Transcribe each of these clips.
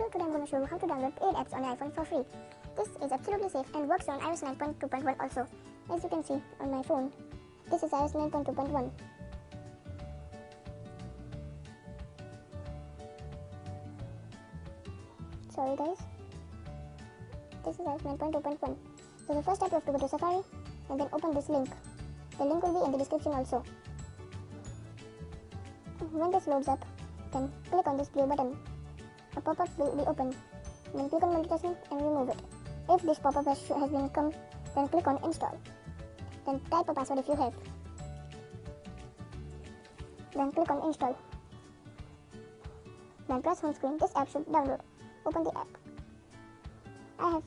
So today I'm going to show you how to download paid apps on your iPhone for free. This is absolutely safe and works on iOS 9.2.1 also. As you can see on my phone, this is iOS 9.2.1. Sorry guys. This is iOS 9.2.1. So the first step you have to go to Safari and then open this link. The link will be in the description also. When this loads up, then click on this blue button. A pop-up will be open. Then click on multitasking and remove it. If this pop-up has been come, then click on install. Then type a password if you have. Then click on install. Then press home screen. This app should download. Open the app.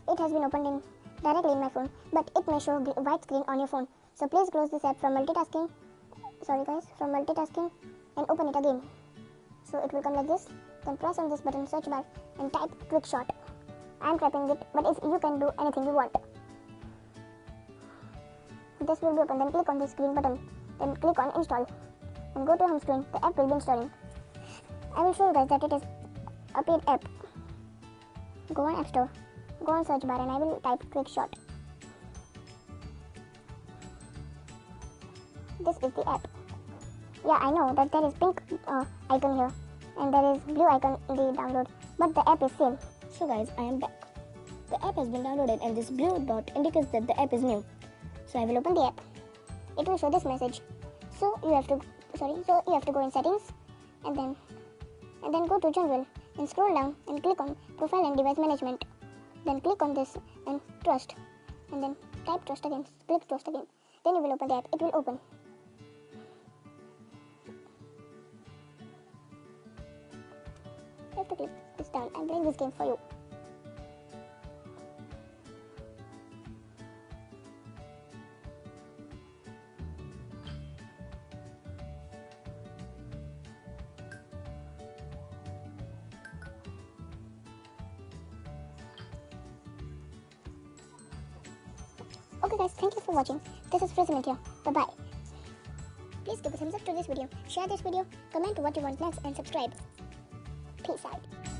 It has been opened directly in my phone, but it may show white screen on your phone. So please close this app from multitasking. From multitasking and open it again. So it will come like this. Then press on this button search bar and type QuickShot. I am typing it, but if you can do anything you want. This will be open. Then click on this green button. Then click on install. And go to home screen. The app will be installing. I will show you guys that it is a paid app. Go on App Store. Go on search bar and I will type QuickShot. This is the app. Yeah, I know that there is pink icon here and there is blue icon in the download, but the app is same. So guys, I am back. The app has been downloaded and this blue dot indicates that the app is new. So I will open the app. It will show this message. So you have to go in settings and then go to general and scroll down and click on profile and device management. Then click on this and trust and then type trust again. Click trust again. Then you will open the app. It will open. You have to click this down and play this game for you. Okay guys, thank you for watching. This is Frizzement here. Bye-bye. Please give a thumbs up to this video, share this video, comment what you want next and subscribe. Peace out.